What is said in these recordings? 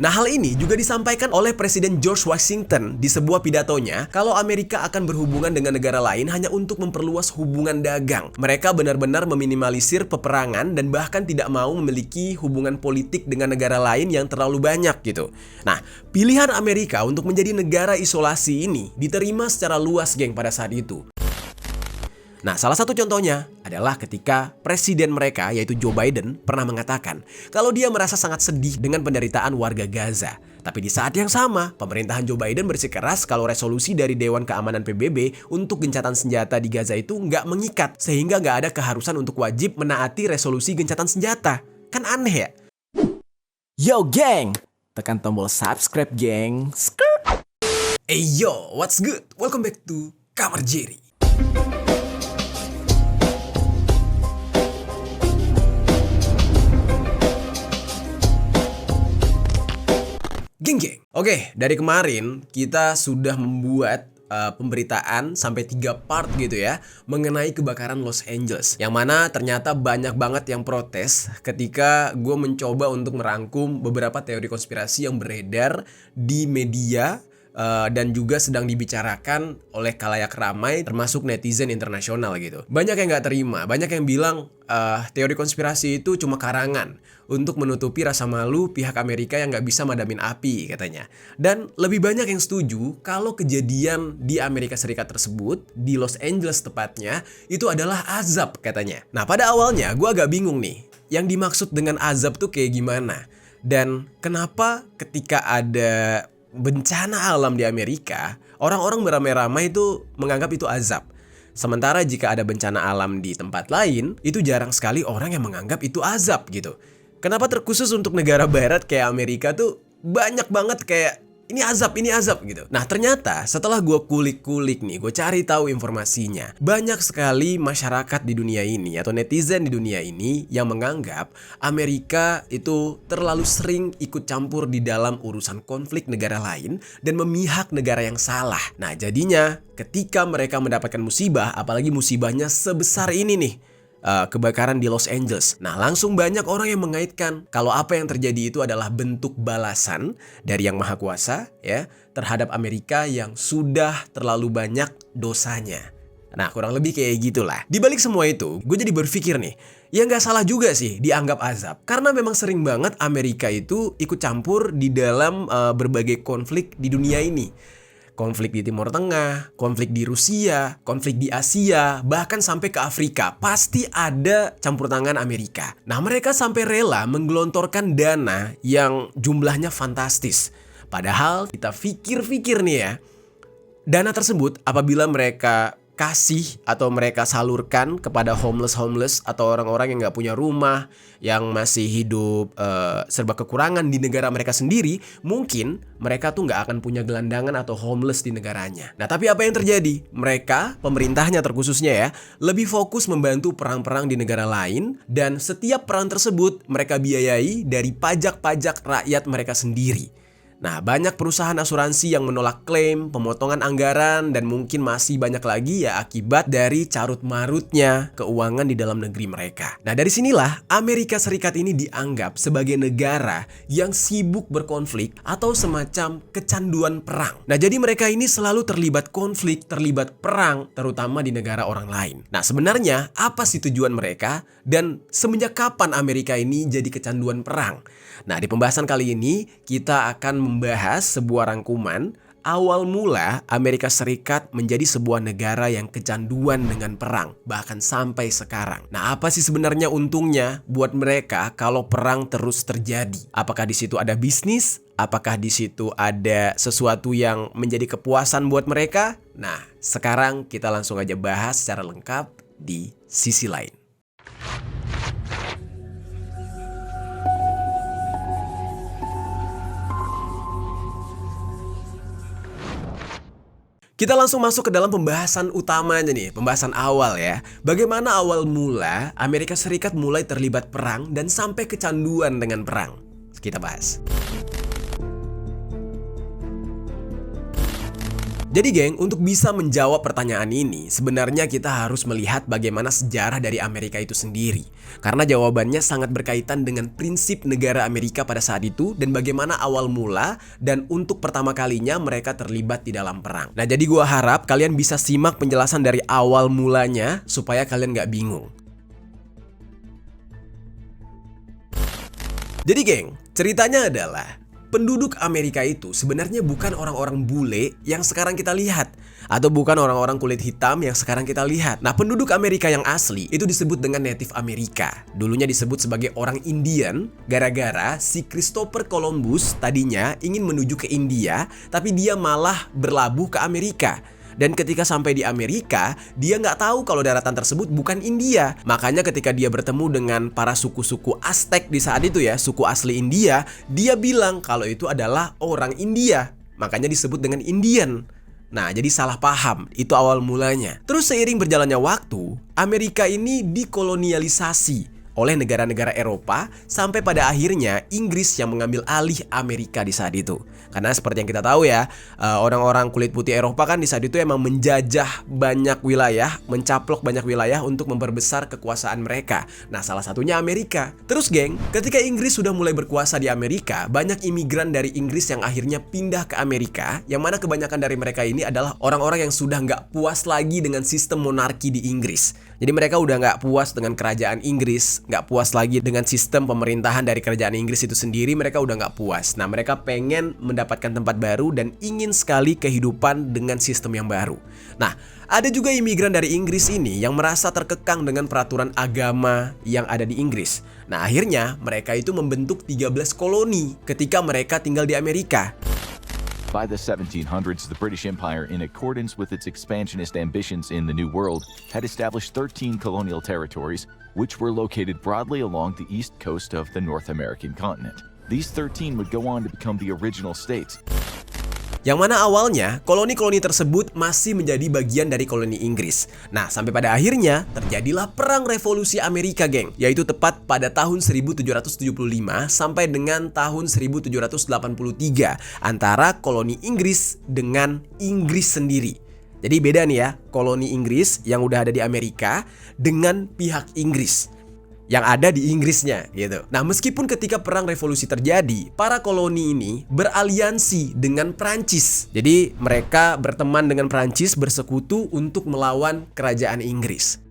Nah, hal ini juga disampaikan oleh Presiden George Washington di sebuah pidatonya kalau Amerika akan berhubungan dengan negara lain hanya untuk memperluas hubungan dagang. Mereka benar-benar meminimalisir peperangan dan bahkan tidak mau memiliki hubungan politik dengan negara lain yang terlalu banyak gitu. Nah, pilihan Amerika untuk menjadi negara isolasi ini diterima secara luas, geng, pada saat itu. Nah, salah satu contohnya adalah ketika presiden mereka, yaitu Joe Biden, pernah mengatakan kalau dia merasa sangat sedih dengan penderitaan warga Gaza. Tapi di saat yang sama, pemerintahan Joe Biden bersikeras kalau resolusi dari Dewan Keamanan PBB untuk gencatan senjata di Gaza itu nggak mengikat, sehingga nggak ada keharusan untuk wajib menaati resolusi gencatan senjata. Kan aneh ya? Yo geng, tekan tombol subscribe geng. Hey yo, what's good? Welcome back to Kamar Jerry. Geng. Oke, dari kemarin kita sudah membuat pemberitaan sampai 3 part gitu ya mengenai kebakaran Los Angeles, yang mana ternyata banyak banget yang protes ketika gue mencoba untuk merangkum beberapa teori konspirasi yang beredar di media dan juga sedang dibicarakan oleh khalayak ramai termasuk netizen internasional gitu. Banyak yang gak terima, banyak yang bilang teori konspirasi itu cuma karangan untuk menutupi rasa malu pihak Amerika yang gak bisa madamin api katanya. Dan lebih banyak yang setuju kalau kejadian di Amerika Serikat tersebut, di Los Angeles tepatnya, itu adalah azab katanya. Nah, pada awalnya gue agak bingung nih, yang dimaksud dengan azab tuh kayak gimana? Dan kenapa ketika ada bencana alam di Amerika, orang-orang beramai-ramai itu menganggap itu azab. Sementara jika ada bencana alam di tempat lain, itu jarang sekali orang yang menganggap itu azab gitu. Kenapa terkhusus untuk negara barat kayak Amerika tuh banyak banget kayak ini azab gitu. Nah, ternyata setelah gue kulik-kulik nih, gue cari tahu informasinya, banyak sekali masyarakat di dunia ini atau netizen di dunia ini yang menganggap Amerika itu terlalu sering ikut campur di dalam urusan konflik negara lain dan memihak negara yang salah. Nah, jadinya ketika mereka mendapatkan musibah, apalagi musibahnya sebesar ini nih, kebakaran di Los Angeles. Nah, langsung banyak orang yang mengaitkan kalau apa yang terjadi itu adalah bentuk balasan dari Yang Maha Kuasa ya terhadap Amerika yang sudah terlalu banyak dosanya. Nah, kurang lebih kayak gitulah. Di balik semua itu, gue jadi berpikir nih, ya nggak salah juga sih dianggap azab. Karena memang sering banget Amerika itu ikut campur di dalam berbagai konflik di dunia ini. Konflik di Timur Tengah, konflik di Rusia, konflik di Asia, bahkan sampai ke Afrika. Pasti ada campur tangan Amerika. Nah, mereka sampai rela menggelontorkan dana yang jumlahnya fantastis. Padahal kita pikir-pikir nih ya, dana tersebut apabila mereka kasih atau mereka salurkan kepada homeless atau orang-orang yang gak punya rumah, yang masih hidup serba kekurangan di negara mereka sendiri, mungkin mereka tuh gak akan punya gelandangan atau homeless di negaranya. Nah, tapi apa yang terjadi? Mereka, pemerintahnya terkhususnya ya, lebih fokus membantu perang-perang di negara lain, dan setiap perang tersebut mereka biayai dari pajak-pajak rakyat mereka sendiri. Nah, banyak perusahaan asuransi yang menolak klaim, pemotongan anggaran, dan mungkin masih banyak lagi ya akibat dari carut-marutnya keuangan di dalam negeri mereka. Nah, dari sinilah Amerika Serikat ini dianggap sebagai negara yang sibuk berkonflik atau semacam kecanduan perang. Nah, jadi mereka ini selalu terlibat konflik, terlibat perang, terutama di negara orang lain. Nah, sebenarnya apa sih tujuan mereka? Dan semenjak kapan Amerika ini jadi kecanduan perang? Nah, di pembahasan kali ini kita akan membahas sebuah rangkuman awal mula Amerika Serikat menjadi sebuah negara yang kecanduan dengan perang, bahkan sampai sekarang. Nah, apa sih sebenarnya untungnya buat mereka kalau perang terus terjadi? Apakah di situ ada bisnis? Apakah di situ ada sesuatu yang menjadi kepuasan buat mereka? Nah, sekarang kita langsung aja bahas secara lengkap di sisi lain. Kita langsung masuk ke dalam pembahasan utamanya nih, pembahasan awal ya. Bagaimana awal mula Amerika Serikat mulai terlibat perang dan sampai kecanduan dengan perang? Kita bahas. Jadi geng, untuk bisa menjawab pertanyaan ini, sebenarnya kita harus melihat bagaimana sejarah dari Amerika itu sendiri. Karena jawabannya sangat berkaitan dengan prinsip negara Amerika pada saat itu dan bagaimana awal mula dan untuk pertama kalinya mereka terlibat di dalam perang. Nah, jadi gua harap kalian bisa simak penjelasan dari awal mulanya supaya kalian gak bingung. Jadi geng, ceritanya adalah penduduk Amerika itu sebenarnya bukan orang-orang bule yang sekarang kita lihat, atau bukan orang-orang kulit hitam yang sekarang kita lihat. Nah, penduduk Amerika yang asli itu disebut dengan Native Amerika. Dulunya disebut sebagai orang Indian gara-gara si Christopher Columbus tadinya ingin menuju ke India, tapi dia malah berlabuh ke Amerika. Dan ketika sampai di Amerika, dia nggak tahu kalau daratan tersebut bukan India. Makanya ketika dia bertemu dengan para suku-suku Aztec di saat itu ya, suku asli India, dia bilang kalau itu adalah orang India. Makanya disebut dengan Indian. Nah, jadi salah paham, itu awal mulanya. Terus seiring berjalannya waktu, Amerika ini dikolonialisasi oleh negara-negara Eropa sampai pada akhirnya Inggris yang mengambil alih Amerika di saat itu. Karena seperti yang kita tahu ya, orang-orang kulit putih Eropa kan di saat itu emang menjajah banyak wilayah, mencaplok banyak wilayah untuk memperbesar kekuasaan mereka. Nah, salah satunya Amerika. Terus geng, ketika Inggris sudah mulai berkuasa di Amerika, banyak imigran dari Inggris yang akhirnya pindah ke Amerika, yang mana kebanyakan dari mereka ini adalah orang-orang yang sudah nggak puas lagi dengan sistem monarki di Inggris. Jadi mereka udah nggak puas dengan kerajaan Inggris, nggak puas lagi dengan sistem pemerintahan dari kerajaan Inggris itu sendiri, mereka udah nggak puas. Nah, mereka pengen mendapatkan tempat baru dan ingin sekali kehidupan dengan sistem yang baru. Nah, ada juga imigran dari Inggris ini yang merasa terkekang dengan peraturan agama yang ada di Inggris. Nah, akhirnya mereka itu membentuk 13 koloni ketika mereka tinggal di Amerika. By the 1700s, the British Empire, in accordance with its expansionist ambitions in the New World, had established 13 colonial territories, which were located broadly along the east coast of the North American continent. These 13 would go on to become the original states. Yang mana awalnya koloni-koloni tersebut masih menjadi bagian dari koloni Inggris. Nah, sampai pada akhirnya terjadilah Perang Revolusi Amerika, geng. Yaitu tepat pada tahun 1775 sampai dengan tahun 1783 antara koloni Inggris dengan Inggris sendiri. Jadi beda nih ya, koloni Inggris yang udah ada di Amerika dengan pihak Inggris yang ada di Inggrisnya gitu. Nah, meskipun ketika perang revolusi terjadi, para koloni ini beraliansi dengan Prancis. Jadi mereka berteman dengan Prancis, bersekutu untuk melawan kerajaan Inggris.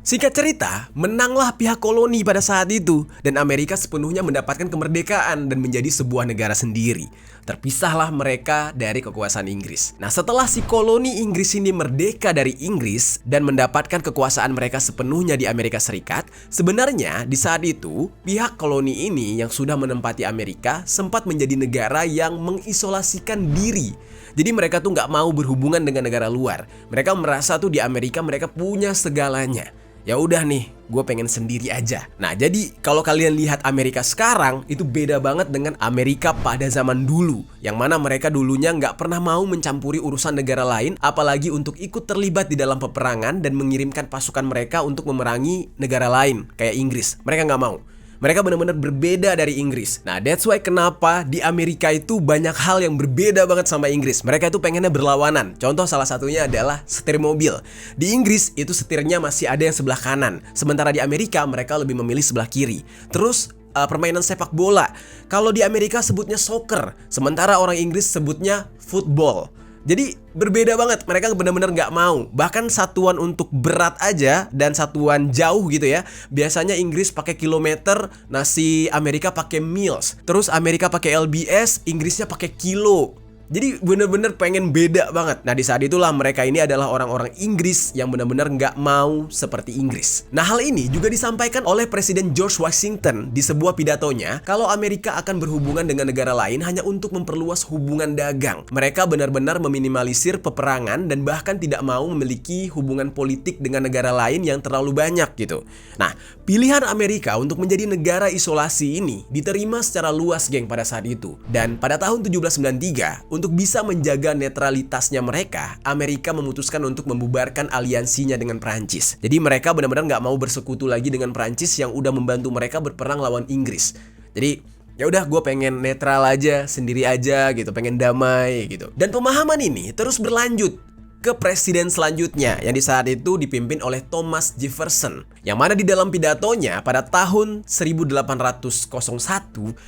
Singkat cerita, menanglah pihak koloni pada saat itu dan Amerika sepenuhnya mendapatkan kemerdekaan dan menjadi sebuah negara sendiri. Terpisahlah mereka dari kekuasaan Inggris. Nah, setelah si koloni Inggris ini merdeka dari Inggris dan mendapatkan kekuasaan mereka sepenuhnya di Amerika Serikat, sebenarnya di saat itu pihak koloni ini yang sudah menempati Amerika sempat menjadi negara yang mengisolasikan diri. Jadi mereka tuh nggak mau berhubungan dengan negara luar. Mereka merasa tuh di Amerika mereka punya segalanya. Ya udah nih, gue pengen sendiri aja. Nah, jadi kalau kalian lihat Amerika sekarang, itu beda banget dengan Amerika pada zaman dulu. Yang mana mereka dulunya nggak pernah mau mencampuri urusan negara lain, apalagi untuk ikut terlibat di dalam peperangan dan mengirimkan pasukan mereka untuk memerangi negara lain, kayak Inggris. Mereka nggak mau. Mereka benar-benar berbeda dari Inggris. Nah, that's why kenapa di Amerika itu banyak hal yang berbeda banget sama Inggris. Mereka itu pengennya berlawanan. Contoh salah satunya adalah setir mobil. Di Inggris itu setirnya masih ada yang sebelah kanan. Sementara di Amerika mereka lebih memilih sebelah kiri. Terus permainan sepak bola. Kalau di Amerika sebutnya soccer, sementara orang Inggris sebutnya football. Jadi berbeda banget, mereka benar-benar nggak mau. Bahkan satuan untuk berat aja dan satuan jauh gitu ya. Biasanya Inggris pakai kilometer, nah si Amerika pakai miles. Terus Amerika pakai LBS, Inggrisnya pakai kilo. Jadi bener-bener pengen beda banget. Nah, di saat itulah mereka ini adalah orang-orang Inggris yang benar-benar nggak mau seperti Inggris. Nah, hal ini juga disampaikan oleh Presiden George Washington di sebuah pidatonya kalau Amerika akan berhubungan dengan negara lain hanya untuk memperluas hubungan dagang. Mereka benar-benar meminimalisir peperangan dan bahkan tidak mau memiliki hubungan politik dengan negara lain yang terlalu banyak gitu. Nah, pilihan Amerika untuk menjadi negara isolasi ini diterima secara luas, geng, pada saat itu. Dan pada tahun 1793, untuk bisa menjaga netralitasnya mereka, Amerika memutuskan untuk membubarkan aliansinya dengan Prancis. Jadi mereka benar-benar nggak mau bersekutu lagi dengan Prancis yang udah membantu mereka berperang lawan Inggris. Jadi ya udah gue pengen netral aja, sendiri aja gitu, pengen damai gitu. Dan pemahaman ini terus berlanjut ke presiden selanjutnya yang di saat itu dipimpin oleh Thomas Jefferson, yang mana di dalam pidatonya pada tahun 1801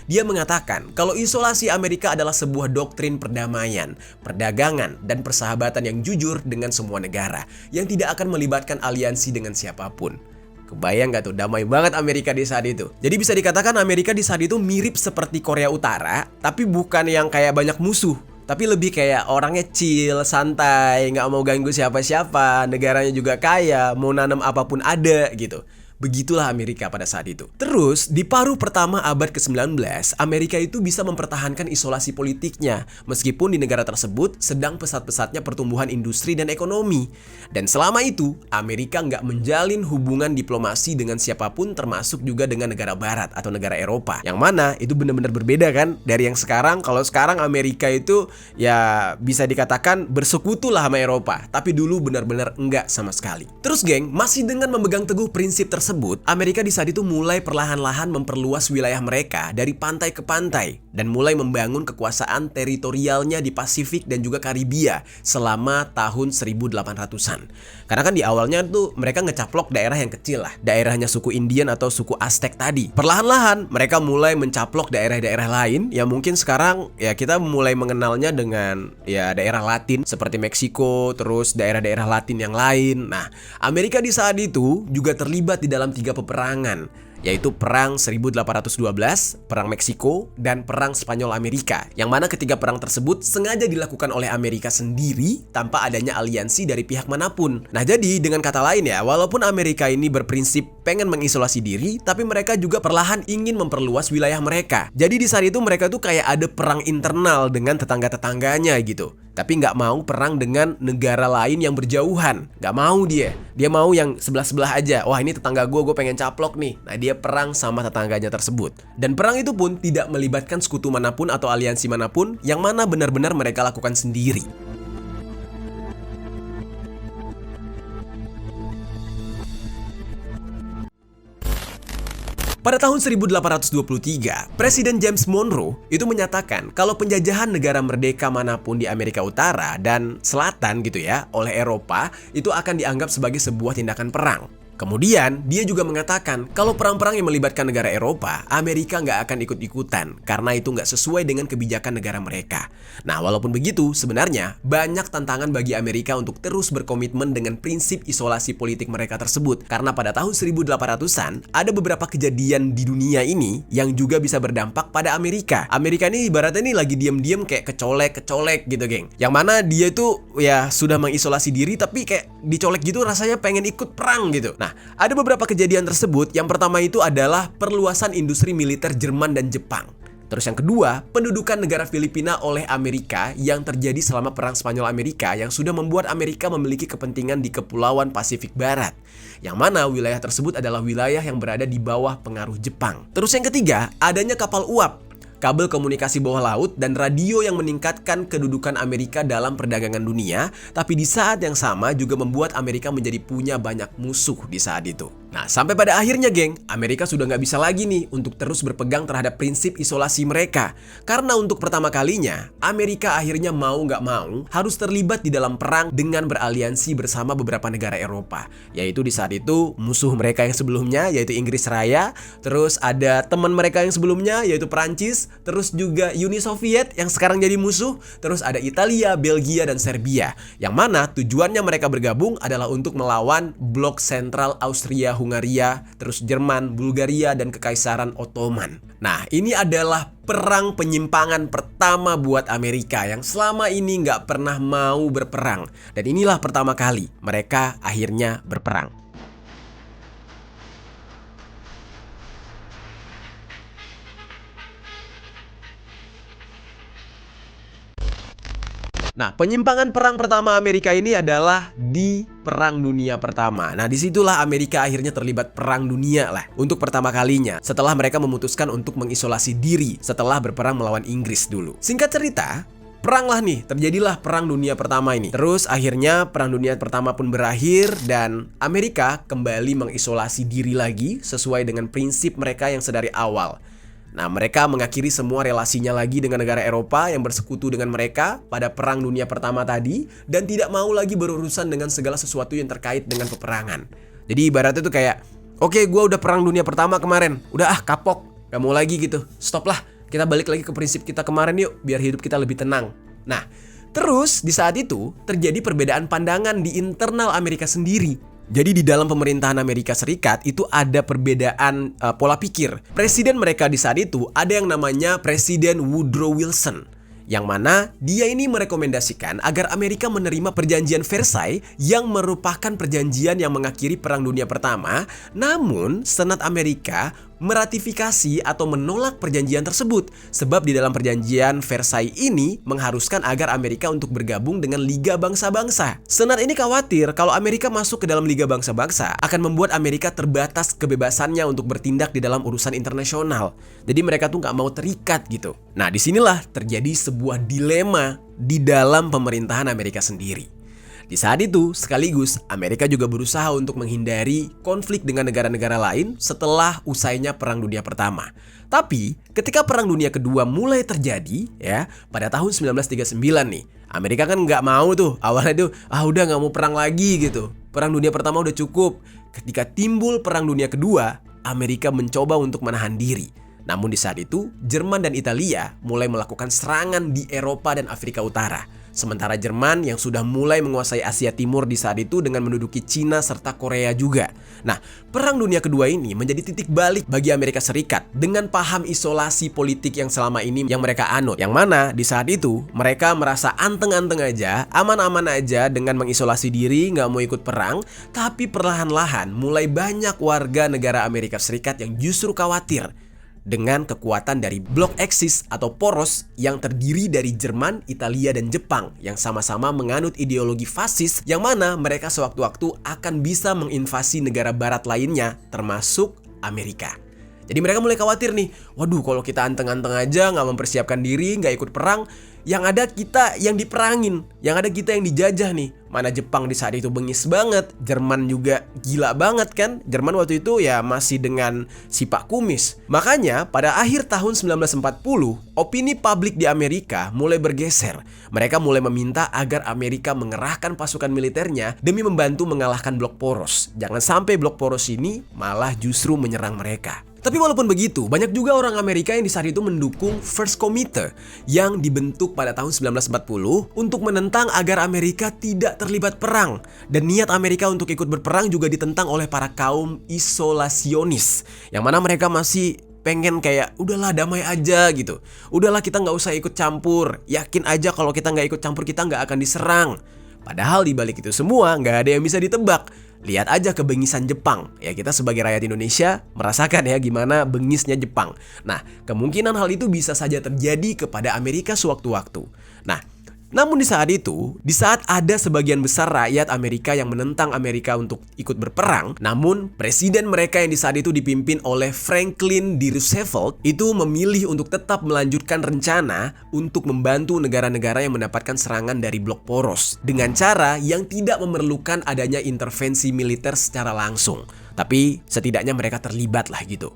dia mengatakan kalau isolasi Amerika adalah sebuah doktrin perdamaian, perdagangan, dan persahabatan yang jujur dengan semua negara yang tidak akan melibatkan aliansi dengan siapapun. Kebayang gak tuh, damai banget Amerika di saat itu. Jadi bisa dikatakan Amerika di saat itu mirip seperti Korea Utara, tapi bukan yang kayak banyak musuh, tapi lebih kayak orangnya chill, santai, nggak mau ganggu siapa-siapa, negaranya juga kaya, mau nanam apapun ada gitu. Begitulah Amerika pada saat itu. Terus, di paruh pertama abad ke-19, Amerika itu bisa mempertahankan isolasi politiknya, meskipun di negara tersebut sedang pesat-pesatnya pertumbuhan industri dan ekonomi. Dan selama itu, Amerika nggak menjalin hubungan diplomasi dengan siapapun, termasuk juga dengan negara barat atau negara Eropa. Yang mana itu benar-benar berbeda kan dari yang sekarang. Kalau sekarang Amerika itu ya bisa dikatakan bersekutu lah sama Eropa, tapi dulu benar-benar enggak sama sekali. Terus geng, masih dengan memegang teguh prinsip tersebut, Amerika di saat itu mulai perlahan-lahan memperluas wilayah mereka dari pantai ke pantai dan mulai membangun kekuasaan teritorialnya di Pasifik dan juga Karibia selama tahun 1800-an. Karena kan di awalnya tuh mereka ngecaplok daerah yang kecil lah, daerahnya suku Indian atau suku Aztec tadi. Perlahan-lahan mereka mulai mencaplok daerah-daerah lain yang mungkin sekarang ya kita mulai mengenalnya dengan ya daerah Latin seperti Meksiko, terus daerah-daerah Latin yang lain. Nah, Amerika di saat itu juga terlibat di dalam 3 peperangan, yaitu Perang 1812, Perang Meksiko, dan Perang Spanyol Amerika, yang mana ketiga perang tersebut sengaja dilakukan oleh Amerika sendiri tanpa adanya aliansi dari pihak manapun. Nah jadi dengan kata lain ya, walaupun Amerika ini berprinsip pengen mengisolasi diri, tapi mereka juga perlahan ingin memperluas wilayah mereka. Jadi di saat itu mereka tuh kayak ada perang internal dengan tetangga-tetangganya gitu. Tapi nggak mau perang dengan negara lain yang berjauhan. Nggak mau dia. Dia mau yang sebelah-sebelah aja. Wah ini tetangga gue pengen caplok nih. Nah dia perang sama tetangganya tersebut. Dan perang itu pun tidak melibatkan sekutu manapun atau aliansi manapun, yang mana benar-benar mereka lakukan sendiri. Pada tahun 1823, Presiden James Monroe itu menyatakan kalau penjajahan negara merdeka manapun di Amerika Utara dan Selatan gitu ya oleh Eropa itu akan dianggap sebagai sebuah tindakan perang. Kemudian, dia juga mengatakan kalau perang-perang yang melibatkan negara Eropa, Amerika nggak akan ikut-ikutan karena itu nggak sesuai dengan kebijakan negara mereka. Nah, walaupun begitu, sebenarnya banyak tantangan bagi Amerika untuk terus berkomitmen dengan prinsip isolasi politik mereka tersebut. Karena pada tahun 1800-an, ada beberapa kejadian di dunia ini yang juga bisa berdampak pada Amerika. Amerika ini ibaratnya nih lagi diam-diam kayak kecolek gitu, geng. Yang mana dia tuh ya sudah mengisolasi diri tapi kayak dicolek gitu rasanya pengen ikut perang gitu. Nah, ada beberapa kejadian tersebut. Yang pertama itu adalah perluasan industri militer Jerman dan Jepang. Terus yang kedua, pendudukan negara Filipina oleh Amerika yang terjadi selama Perang Spanyol Amerika yang sudah membuat Amerika memiliki kepentingan di Kepulauan Pasifik Barat. Yang mana wilayah tersebut adalah wilayah yang berada di bawah pengaruh Jepang. Terus yang ketiga, adanya kapal uap, kabel komunikasi bawah laut, dan radio yang meningkatkan kedudukan Amerika dalam perdagangan dunia, tapi di saat yang sama juga membuat Amerika menjadi punya banyak musuh di saat itu. Nah, sampai pada akhirnya geng, Amerika sudah nggak bisa lagi nih untuk terus berpegang terhadap prinsip isolasi mereka. Karena untuk pertama kalinya, Amerika akhirnya mau nggak mau harus terlibat di dalam perang dengan beraliansi bersama beberapa negara Eropa. Yaitu di saat itu musuh mereka yang sebelumnya, yaitu Inggris Raya, terus ada teman mereka yang sebelumnya, yaitu Prancis, terus juga Uni Soviet yang sekarang jadi musuh, terus ada Italia, Belgia, dan Serbia. Yang mana tujuannya mereka bergabung adalah untuk melawan blok sentral Austria-Hungaria, terus Jerman, Bulgaria, dan Kekaisaran Ottoman. Nah, ini adalah perang penyimpangan pertama buat Amerika yang selama ini nggak pernah mau berperang. Dan inilah pertama kali mereka akhirnya berperang. Nah, penyimpangan perang pertama Amerika ini adalah di Perang Dunia Pertama. Nah, disitulah Amerika akhirnya terlibat perang dunia lah untuk pertama kalinya setelah mereka memutuskan untuk mengisolasi diri setelah berperang melawan Inggris dulu. Singkat cerita, perang lah nih, terjadilah Perang Dunia Pertama ini. Terus akhirnya Perang Dunia Pertama pun berakhir dan Amerika kembali mengisolasi diri lagi sesuai dengan prinsip mereka yang sedari awal. Nah, mereka mengakhiri semua relasinya lagi dengan negara Eropa yang bersekutu dengan mereka pada Perang Dunia Pertama tadi dan tidak mau lagi berurusan dengan segala sesuatu yang terkait dengan peperangan. Jadi ibaratnya tuh kayak, oke, gue udah Perang Dunia Pertama kemarin, udah kapok, gak mau lagi gitu, stop lah, kita balik lagi ke prinsip kita kemarin yuk, biar hidup kita lebih tenang. Nah, terus di saat itu terjadi perbedaan pandangan di internal Amerika sendiri. Jadi di dalam pemerintahan Amerika Serikat itu ada perbedaan pola pikir. Presiden mereka di saat itu ada yang namanya Presiden Woodrow Wilson, yang mana dia ini merekomendasikan agar Amerika menerima perjanjian Versailles yang merupakan perjanjian yang mengakhiri Perang Dunia Pertama. Namun Senat Amerika meratifikasi atau menolak perjanjian tersebut, sebab di dalam perjanjian Versailles ini mengharuskan agar Amerika untuk bergabung dengan Liga Bangsa-Bangsa. Senat ini khawatir kalau Amerika masuk ke dalam Liga Bangsa-Bangsa akan membuat Amerika terbatas kebebasannya untuk bertindak di dalam urusan internasional. Jadi mereka tuh nggak mau terikat gitu. Nah, disinilah terjadi sebuah dilema di dalam pemerintahan Amerika sendiri. Di saat itu, sekaligus Amerika juga berusaha untuk menghindari konflik dengan negara-negara lain setelah usainya Perang Dunia Pertama. Tapi, ketika Perang Dunia Kedua mulai terjadi, ya, pada tahun 1939 nih, Amerika kan nggak mau tuh, awalnya tuh, udah nggak mau perang lagi gitu. Perang Dunia Pertama udah cukup. Ketika timbul Perang Dunia Kedua, Amerika mencoba untuk menahan diri. Namun di saat itu, Jerman dan Italia mulai melakukan serangan di Eropa dan Afrika Utara. Sementara Jerman yang sudah mulai menguasai Asia Timur di saat itu dengan menduduki Cina serta Korea juga. Nah, Perang Dunia Kedua ini menjadi titik balik bagi Amerika Serikat dengan paham isolasi politik yang selama ini yang mereka anut. Yang mana di saat itu mereka merasa anteng-anteng aja, aman-aman aja dengan mengisolasi diri, nggak mau ikut perang. Tapi perlahan-lahan mulai banyak warga negara Amerika Serikat yang justru khawatir dengan kekuatan dari blok Axis atau poros yang terdiri dari Jerman, Italia, dan Jepang yang sama-sama menganut ideologi fasis yang mana mereka sewaktu-waktu akan bisa menginvasi negara barat lainnya termasuk Amerika. Jadi mereka mulai khawatir nih, waduh kalau kita anteng-anteng aja nggak mempersiapkan diri, nggak ikut perang, yang ada kita yang diperangin, yang ada kita yang dijajah nih. Mana Jepang di saat itu bengis banget, Jerman juga gila banget kan. Jerman waktu itu ya masih dengan sipak kumis. Makanya pada akhir tahun 1940, opini publik di Amerika mulai bergeser. Mereka mulai meminta agar Amerika mengerahkan pasukan militernya demi membantu mengalahkan blok poros. Jangan sampai blok poros ini malah justru menyerang mereka. Tapi walaupun begitu, banyak juga orang Amerika yang di saat itu mendukung First Committee yang dibentuk pada tahun 1940 untuk menentang agar Amerika tidak terlibat perang. Dan niat Amerika untuk ikut berperang juga ditentang oleh para kaum isolasionis, yang mana mereka masih pengen kayak udahlah damai aja gitu. Udahlah kita nggak usah ikut campur. Yakin aja kalau kita nggak ikut campur kita nggak akan diserang. Padahal di balik itu semua nggak ada yang bisa ditebak. Lihat aja kebengisan Jepang. Ya kita sebagai rakyat Indonesia merasakan ya gimana bengisnya Jepang. Nah, kemungkinan hal itu bisa saja terjadi kepada Amerika sewaktu-waktu. Nah, namun di saat itu, di saat ada sebagian besar rakyat Amerika yang menentang Amerika untuk ikut berperang, namun presiden mereka yang di saat itu dipimpin oleh Franklin D. Roosevelt itu memilih untuk tetap melanjutkan rencana untuk membantu negara-negara yang mendapatkan serangan dari blok poros dengan cara yang tidak memerlukan adanya intervensi militer secara langsung. Tapi setidaknya mereka terlibat lah gitu.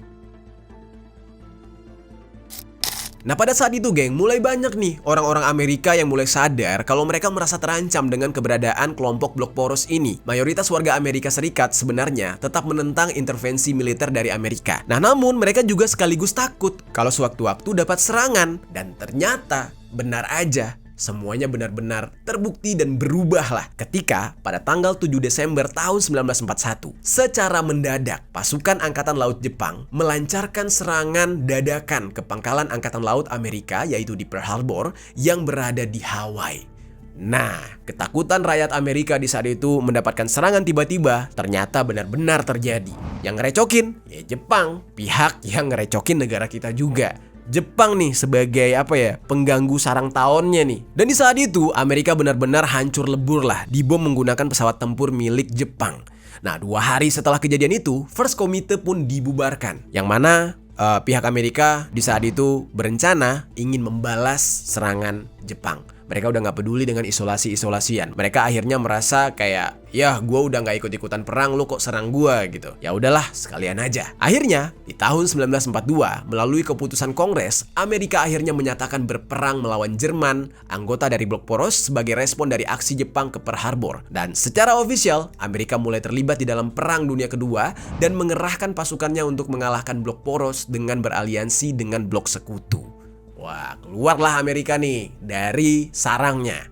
Nah pada saat itu geng, mulai banyak nih orang-orang Amerika yang mulai sadar kalau mereka merasa terancam dengan keberadaan kelompok blok poros ini. Mayoritas warga Amerika Serikat sebenarnya tetap menentang intervensi militer dari Amerika. Nah namun mereka juga sekaligus takut kalau sewaktu-waktu dapat serangan. Dan ternyata benar aja, semuanya benar-benar terbukti dan berubah lah ketika pada tanggal 7 Desember tahun 1941 secara mendadak pasukan Angkatan Laut Jepang melancarkan serangan dadakan ke pangkalan Angkatan Laut Amerika yaitu di Pearl Harbor yang berada di Hawaii. Nah, ketakutan rakyat Amerika di saat itu mendapatkan serangan tiba-tiba ternyata benar-benar terjadi. Yang ngerecokin ya Jepang, pihak yang ngerecokin negara kita juga. Jepang nih sebagai pengganggu sarang tawonnya nih. Dan di saat itu Amerika benar-benar hancur lebur lah dibom menggunakan pesawat tempur milik Jepang. Nah 2 hari setelah kejadian itu First Committee pun dibubarkan. Yang mana pihak Amerika di saat itu berencana ingin membalas serangan Jepang. Mereka udah nggak peduli dengan isolasi-isolasian. Mereka akhirnya merasa kayak, ya gue udah nggak ikut-ikutan perang, lu kok serang gue gitu. Ya udahlah, sekalian aja. Akhirnya di tahun 1942 melalui keputusan Kongres, Amerika akhirnya menyatakan berperang melawan Jerman, anggota dari blok poros, sebagai respon dari aksi Jepang ke Pearl Harbor. Dan secara ofisial, Amerika mulai terlibat di dalam Perang Dunia Kedua dan mengerahkan pasukannya untuk mengalahkan blok poros dengan beraliansi dengan blok sekutu. Wah, keluarlah Amerika nih dari sarangnya.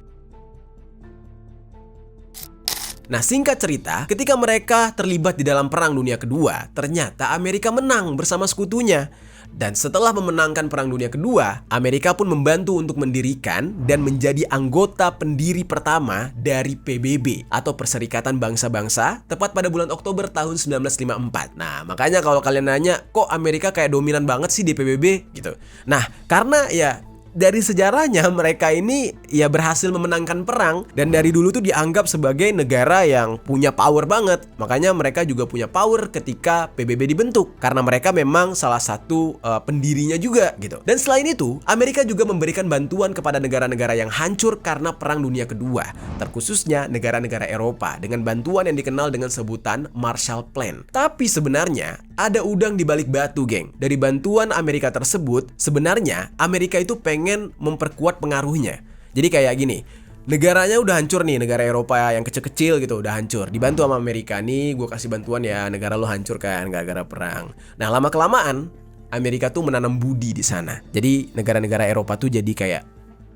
Nah, singkat cerita, ketika mereka terlibat di dalam Perang Dunia Kedua, ternyata Amerika menang bersama sekutunya. Dan setelah memenangkan Perang Dunia Kedua, Amerika pun membantu untuk mendirikan dan menjadi anggota pendiri pertama dari PBB atau Perserikatan Bangsa-Bangsa, tepat pada bulan Oktober tahun 1954. Nah, makanya kalau kalian nanya, kok Amerika kayak dominan banget sih di PBB gitu. Nah, karena ya dari sejarahnya mereka ini ya berhasil memenangkan perang dan dari dulu tuh dianggap sebagai negara yang punya power banget. Makanya mereka juga punya power ketika PBB dibentuk karena mereka memang salah satu pendirinya juga gitu. Dan selain itu, Amerika juga memberikan bantuan kepada negara-negara yang hancur karena Perang Dunia Kedua, terkhususnya negara-negara Eropa dengan bantuan yang dikenal dengan sebutan Marshall Plan. Tapi sebenarnya ada udang di balik batu, geng. Dari bantuan Amerika tersebut, sebenarnya Amerika itu pengen memperkuat pengaruhnya. Jadi kayak gini, negaranya udah hancur nih, negara Eropa yang kecil-kecil gitu udah hancur. Dibantu sama Amerika nih, gue kasih bantuan ya, negara lo hancur kan gara-gara perang. Nah, lama-kelamaan Amerika tuh menanam budi di sana. Jadi negara-negara Eropa tuh jadi kayak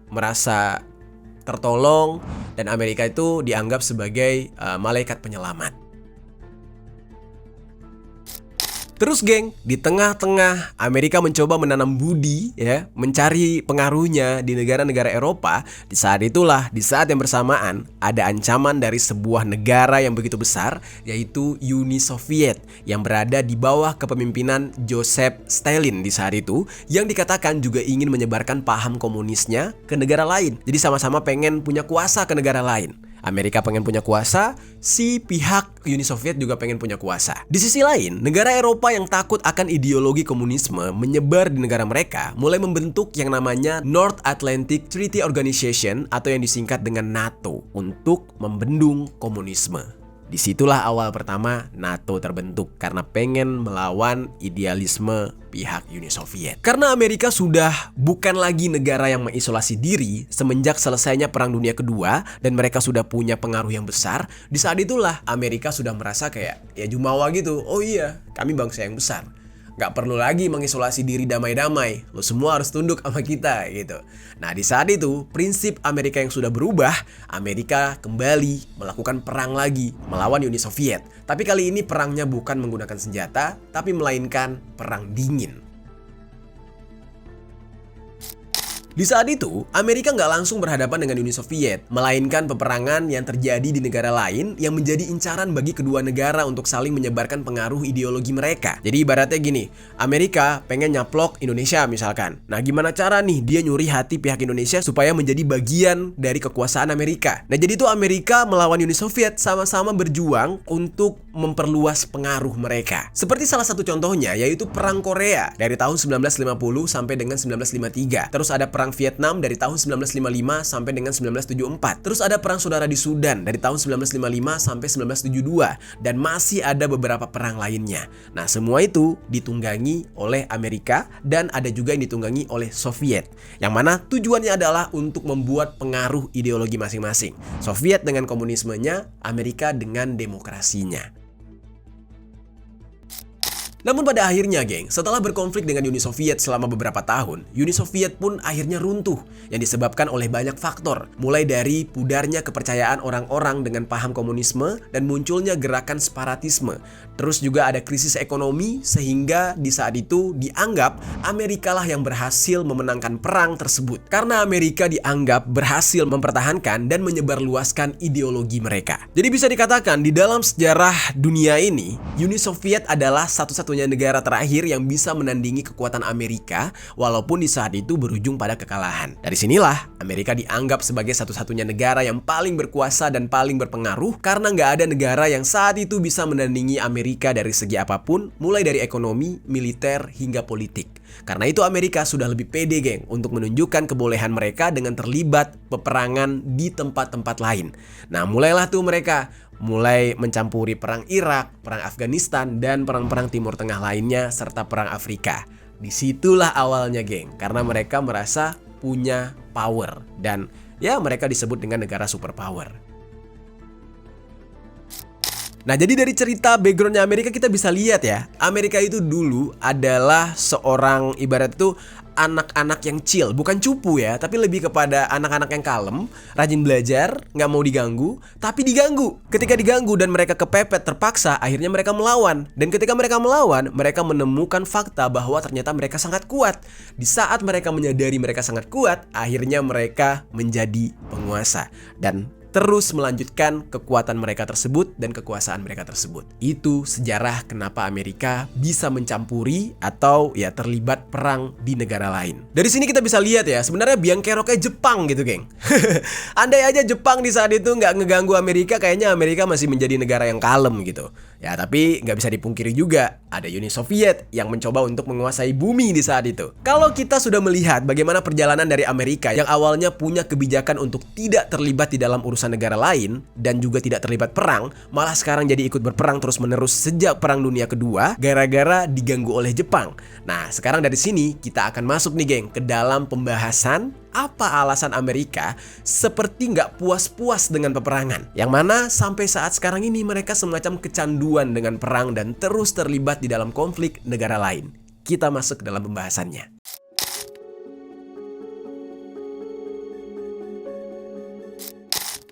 merasa tertolong dan Amerika itu dianggap sebagai malaikat penyelamat. Terus geng, di tengah-tengah Amerika mencoba menanam budi ya, mencari pengaruhnya di negara-negara Eropa. Di saat itulah, di saat yang bersamaan ada ancaman dari sebuah negara yang begitu besar, yaitu Uni Soviet yang berada di bawah kepemimpinan Joseph Stalin di saat itu, yang dikatakan juga ingin menyebarkan paham komunisnya ke negara lain. Jadi sama-sama pengen punya kuasa ke negara lain. Amerika pengen punya kuasa, si pihak Uni Soviet juga pengen punya kuasa. Di sisi lain, negara Eropa yang takut akan ideologi komunisme menyebar di negara mereka mulai membentuk yang namanya North Atlantic Treaty Organization atau yang disingkat dengan NATO untuk membendung komunisme. Disitulah awal pertama NATO terbentuk karena pengen melawan idealisme pihak Uni Soviet. Karena Amerika sudah bukan lagi negara yang mengisolasi diri semenjak selesainya Perang Dunia Kedua dan mereka sudah punya pengaruh yang besar, di saat itulah Amerika sudah merasa kayak ya jumawa gitu. Oh iya, kami bangsa yang besar. Gak perlu lagi mengisolasi diri damai-damai. Lo semua harus tunduk sama kita gitu. Nah, di saat itu prinsip Amerika yang sudah berubah. Amerika kembali melakukan perang lagi melawan Uni Soviet. Tapi kali ini perangnya bukan menggunakan senjata, tapi melainkan perang dingin. Di saat itu, Amerika nggak langsung berhadapan dengan Uni Soviet, melainkan peperangan yang terjadi di negara lain yang menjadi incaran bagi kedua negara untuk saling menyebarkan pengaruh ideologi mereka. Jadi ibaratnya gini, Amerika pengen nyaplok Indonesia misalkan. Nah, gimana cara nih dia nyuri hati pihak Indonesia supaya menjadi bagian dari kekuasaan Amerika? Nah, jadi itu Amerika melawan Uni Soviet sama-sama berjuang untuk memperluas pengaruh mereka. Seperti salah satu contohnya yaitu Perang Korea dari tahun 1950 sampai dengan 1953. Terus ada Perang Vietnam dari tahun 1955 sampai dengan 1974. Terus ada Perang Saudara di Sudan dari tahun 1955 sampai 1972. Dan masih ada beberapa perang lainnya. Nah, semua itu ditunggangi oleh Amerika dan ada juga yang ditunggangi oleh Soviet. Yang mana tujuannya adalah untuk membuat pengaruh ideologi masing-masing. Soviet dengan komunismenya, Amerika dengan demokrasinya. Namun pada akhirnya, geng, setelah berkonflik dengan Uni Soviet selama beberapa tahun, Uni Soviet pun akhirnya runtuh yang disebabkan oleh banyak faktor, mulai dari pudarnya kepercayaan orang-orang dengan paham komunisme dan munculnya gerakan separatisme. Terus juga ada krisis ekonomi sehingga di saat itu dianggap Amerika lah yang berhasil memenangkan perang tersebut. Karena Amerika dianggap berhasil mempertahankan dan menyebarluaskan ideologi mereka. Jadi bisa dikatakan di dalam sejarah dunia ini, Uni Soviet adalah satu-satunya negara terakhir yang bisa menandingi kekuatan Amerika walaupun di saat itu berujung pada kekalahan. Dari sinilah Amerika dianggap sebagai satu-satunya negara yang paling berkuasa dan paling berpengaruh karena nggak ada negara yang saat itu bisa menandingi Amerika dari segi apapun, mulai dari ekonomi, militer, hingga politik. Karena itu Amerika sudah lebih pede, geng, untuk menunjukkan kebolehan mereka dengan terlibat peperangan di tempat-tempat lain. Nah, mulailah tuh mereka mulai mencampuri perang Irak, perang Afghanistan, dan perang-perang Timur Tengah lainnya, serta perang Afrika. Disitulah awalnya, geng, karena mereka merasa punya power. Dan ya, mereka disebut dengan negara superpower. Nah, jadi dari cerita backgroundnya Amerika kita bisa lihat ya, Amerika itu dulu adalah seorang ibarat itu anak-anak yang chill, bukan cupu ya, tapi lebih kepada anak-anak yang kalem, rajin belajar, nggak mau diganggu, tapi diganggu. Ketika diganggu dan mereka kepepet terpaksa, akhirnya mereka melawan. Dan ketika mereka melawan, mereka menemukan fakta bahwa ternyata mereka sangat kuat. Di saat mereka menyadari mereka sangat kuat, akhirnya mereka menjadi penguasa dan terus melanjutkan kekuatan mereka tersebut dan kekuasaan mereka tersebut. Itu sejarah kenapa Amerika bisa mencampuri atau ya terlibat perang di negara lain. Dari sini kita bisa lihat ya, sebenarnya biang keroknya Jepang gitu, geng. Andai aja Jepang di saat itu nggak ngeganggu Amerika, kayaknya Amerika masih menjadi negara yang kalem gitu. Ya, tapi nggak bisa dipungkiri juga, ada Uni Soviet yang mencoba untuk menguasai bumi di saat itu. Kalau kita sudah melihat bagaimana perjalanan dari Amerika yang awalnya punya kebijakan untuk tidak terlibat di dalam urusan negara lain dan juga tidak terlibat perang, malah sekarang jadi ikut berperang terus-menerus sejak Perang Dunia Kedua gara-gara diganggu oleh Jepang. Nah, sekarang dari sini kita akan masuk nih, geng, ke dalam pembahasan apa alasan Amerika seperti nggak puas-puas dengan peperangan. Yang mana sampai saat sekarang ini mereka semacam kecanduan dengan perang dan terus terlibat di dalam konflik negara lain. Kita masuk ke dalam pembahasannya.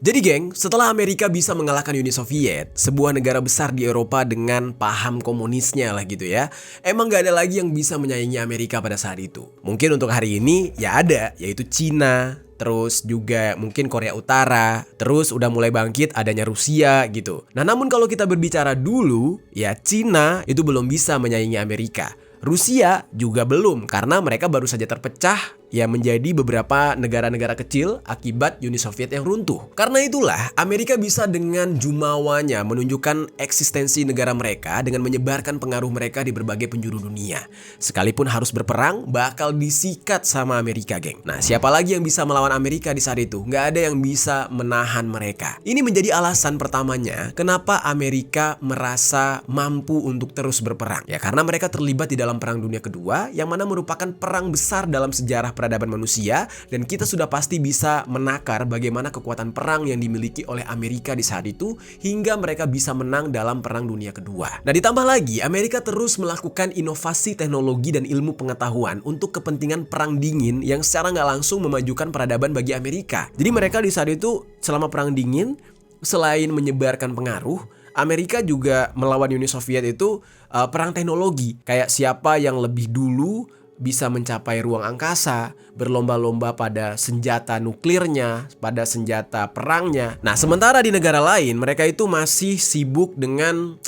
Jadi, geng, setelah Amerika bisa mengalahkan Uni Soviet, sebuah negara besar di Eropa dengan paham komunisnya lah gitu ya, emang gak ada lagi yang bisa menyaingi Amerika pada saat itu. Mungkin untuk hari ini ya ada, yaitu Cina, terus juga mungkin Korea Utara, terus udah mulai bangkit adanya Rusia gitu. Nah, namun kalau kita berbicara dulu, ya Cina itu belum bisa menyaingi Amerika. Rusia juga belum, karena mereka baru saja terpecah ya menjadi beberapa negara-negara kecil akibat Uni Soviet yang runtuh. Karena itulah Amerika bisa dengan jumawanya menunjukkan eksistensi negara mereka dengan menyebarkan pengaruh mereka di berbagai penjuru dunia. Sekalipun harus berperang, bakal disikat sama Amerika, geng. Nah, siapa lagi yang bisa melawan Amerika di saat itu? Nggak ada yang bisa menahan mereka. Ini menjadi alasan pertamanya kenapa Amerika merasa mampu untuk terus berperang. Ya, karena mereka terlibat di dalam Perang Dunia Kedua, yang mana merupakan perang besar dalam sejarah peradaban manusia, dan kita sudah pasti bisa menakar bagaimana kekuatan perang yang dimiliki oleh Amerika di saat itu hingga mereka bisa menang dalam Perang Dunia Kedua. Nah, ditambah lagi Amerika terus melakukan inovasi teknologi dan ilmu pengetahuan untuk kepentingan perang dingin yang secara nggak langsung memajukan peradaban bagi Amerika. Jadi mereka di saat itu selama Perang Dingin selain menyebarkan pengaruh, Amerika juga melawan Uni Soviet itu perang teknologi. Kayak siapa yang lebih dulu bisa mencapai ruang angkasa, berlomba-lomba pada senjata nuklirnya, pada senjata perangnya. Nah, sementara di negara lain mereka itu masih sibuk dengan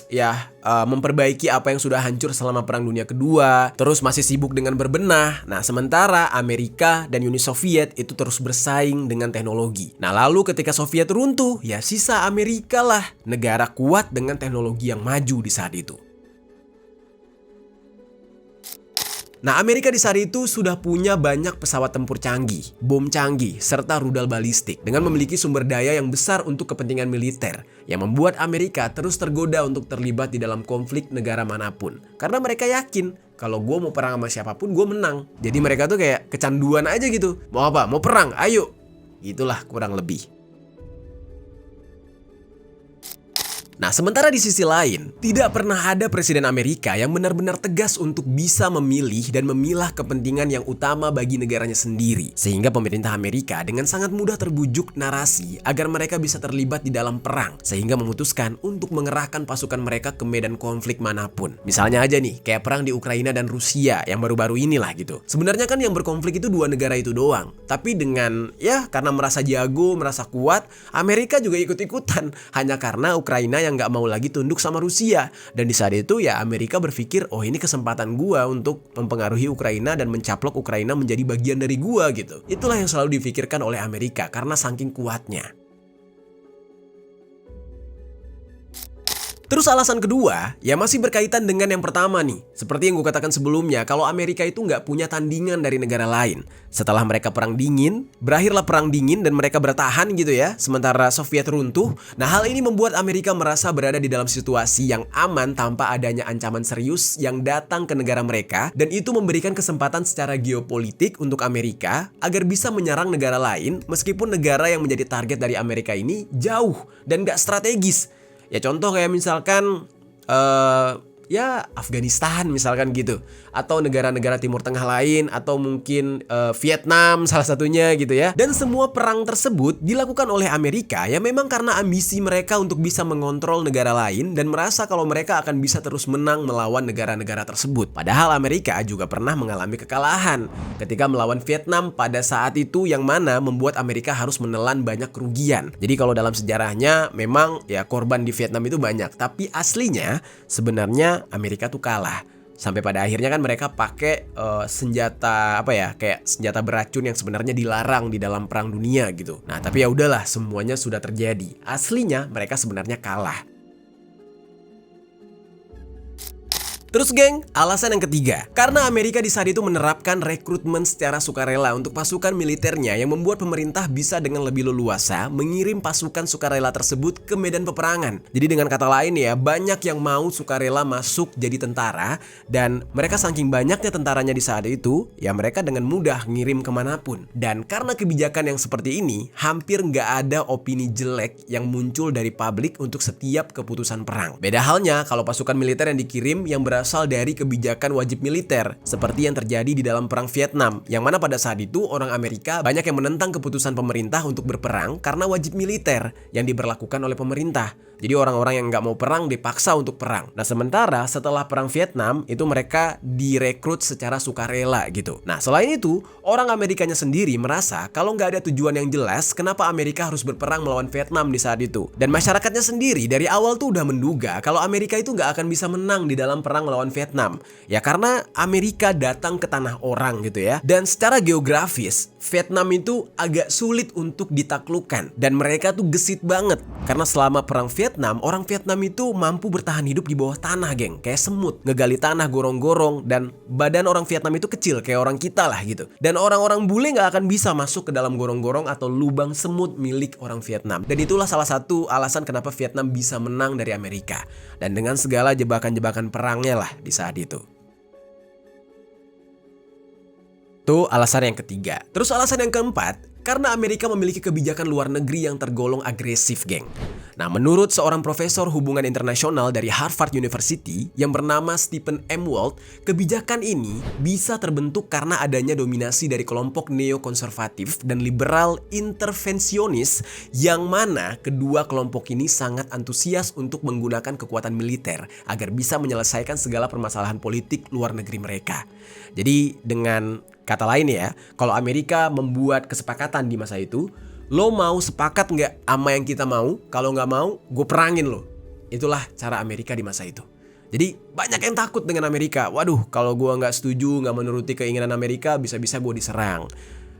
memperbaiki apa yang sudah hancur selama Perang Dunia Kedua, terus masih sibuk dengan berbenah. Nah, sementara Amerika dan Uni Soviet itu terus bersaing dengan teknologi. Nah, lalu ketika Soviet runtuh, ya sisa Amerika lah, negara kuat dengan teknologi yang maju di saat itu. Nah, Amerika di saat itu sudah punya banyak pesawat tempur canggih, bom canggih, serta rudal balistik dengan memiliki sumber daya yang besar untuk kepentingan militer yang membuat Amerika terus tergoda untuk terlibat di dalam konflik negara manapun. Karena mereka yakin kalau gue mau perang sama siapapun gue menang. Jadi mereka tuh kayak kecanduan aja gitu. Mau apa? Mau perang? Ayo. Itulah kurang lebih. Nah, sementara di sisi lain, tidak pernah ada presiden Amerika yang benar-benar tegas untuk bisa memilih dan memilah kepentingan yang utama bagi negaranya sendiri. Sehingga pemerintah Amerika dengan sangat mudah terbujuk narasi agar mereka bisa terlibat di dalam perang. Sehingga memutuskan untuk mengerahkan pasukan mereka ke medan konflik manapun. Misalnya aja nih, kayak perang di Ukraina dan Rusia yang baru-baru inilah gitu. Sebenarnya kan yang berkonflik itu dua negara itu doang. Tapi dengan, karena merasa jago, merasa kuat, Amerika juga ikut-ikutan. Hanya karena Ukraina yang nggak mau lagi tunduk sama Rusia. Dan di saat itu ya Amerika berpikir, oh ini kesempatan gua untuk mempengaruhi Ukraina dan mencaplok Ukraina menjadi bagian dari gua gitu. Itulah yang selalu difikirkan oleh Amerika karena saking kuatnya. Terus alasan kedua, ya masih berkaitan dengan yang pertama nih. Seperti yang gue katakan sebelumnya, kalau Amerika itu nggak punya tandingan dari negara lain. Setelah mereka perang dingin, berakhirlah perang dingin dan mereka bertahan gitu ya, sementara Soviet runtuh. Nah, hal ini membuat Amerika merasa berada di dalam situasi yang aman tanpa adanya ancaman serius yang datang ke negara mereka. Dan itu memberikan kesempatan secara geopolitik untuk Amerika agar bisa menyerang negara lain meskipun negara yang menjadi target dari Amerika ini jauh dan nggak strategis. Ya contoh kayak misalkan ya Afghanistan misalkan gitu, atau negara-negara Timur Tengah lain, atau mungkin Vietnam salah satunya gitu ya. Dan semua perang tersebut dilakukan oleh Amerika ya memang karena ambisi mereka untuk bisa mengontrol negara lain dan merasa kalau mereka akan bisa terus menang melawan negara-negara tersebut. Padahal Amerika juga pernah mengalami kekalahan ketika melawan Vietnam pada saat itu, yang mana membuat Amerika harus menelan banyak kerugian. Jadi kalau dalam sejarahnya memang ya korban di Vietnam itu banyak, tapi aslinya sebenarnya Amerika tuh kalah. Sampai pada akhirnya kan mereka pakai senjata kayak senjata beracun yang sebenarnya dilarang di dalam perang dunia gitu. Nah, tapi ya udahlah, semuanya sudah terjadi. Aslinya mereka sebenarnya kalah. Terus geng, alasan yang ketiga, karena Amerika di saat itu menerapkan rekrutmen secara sukarela untuk pasukan militernya yang membuat pemerintah bisa dengan lebih leluasa mengirim pasukan sukarela tersebut ke medan peperangan. Jadi dengan kata lain ya, banyak yang mau sukarela masuk jadi tentara, dan mereka saking banyaknya tentaranya di saat itu, ya mereka dengan mudah ngirim kemanapun. Dan karena kebijakan yang seperti ini, hampir nggak ada opini jelek yang muncul dari publik untuk setiap keputusan perang. Beda halnya kalau pasukan militer yang dikirim yang berasal dari kebijakan wajib militer, seperti yang terjadi di dalam perang Vietnam, yang mana pada saat itu orang Amerika banyak yang menentang keputusan pemerintah untuk berperang karena wajib militer yang diberlakukan oleh pemerintah. Jadi orang-orang yang nggak mau perang dipaksa untuk perang. Nah, sementara setelah perang Vietnam itu mereka direkrut secara sukarela gitu. Nah, selain itu orang Amerikanya sendiri merasa kalau nggak ada tujuan yang jelas kenapa Amerika harus berperang melawan Vietnam di saat itu. Dan masyarakatnya sendiri dari awal tuh udah menduga kalau Amerika itu nggak akan bisa menang di dalam perang melawan Vietnam. Ya karena Amerika datang ke tanah orang gitu ya. Dan secara geografis Vietnam itu agak sulit untuk ditaklukkan. Dan mereka tuh gesit banget. Karena selama perang Vietnam, orang Vietnam itu mampu bertahan hidup di bawah tanah geng. Kayak semut, ngegali tanah gorong-gorong. Dan badan orang Vietnam itu kecil kayak orang kita lah gitu. Dan orang-orang bule gak akan bisa masuk ke dalam gorong-gorong atau lubang semut milik orang Vietnam. Dan itulah salah satu alasan kenapa Vietnam bisa menang dari Amerika. Dan dengan segala jebakan-jebakan perangnya lah di saat itu. Itu alasan yang ketiga. Terus alasan yang keempat, karena Amerika memiliki kebijakan luar negeri yang tergolong agresif, geng. Nah, menurut seorang profesor hubungan internasional dari Harvard University yang bernama Stephen M. Walt, kebijakan ini bisa terbentuk karena adanya dominasi dari kelompok neokonservatif dan liberal intervensionis, yang mana kedua kelompok ini sangat antusias untuk menggunakan kekuatan militer agar bisa menyelesaikan segala permasalahan politik luar negeri mereka. Jadi dengan kata lain ya, kalau Amerika membuat kesepakatan di masa itu, lo mau sepakat nggak sama yang kita mau? Kalau nggak mau, gue perangin lo. Itulah cara Amerika di masa itu. Jadi banyak yang takut dengan Amerika. Waduh, kalau gue nggak setuju, nggak menuruti keinginan Amerika, bisa-bisa gue diserang.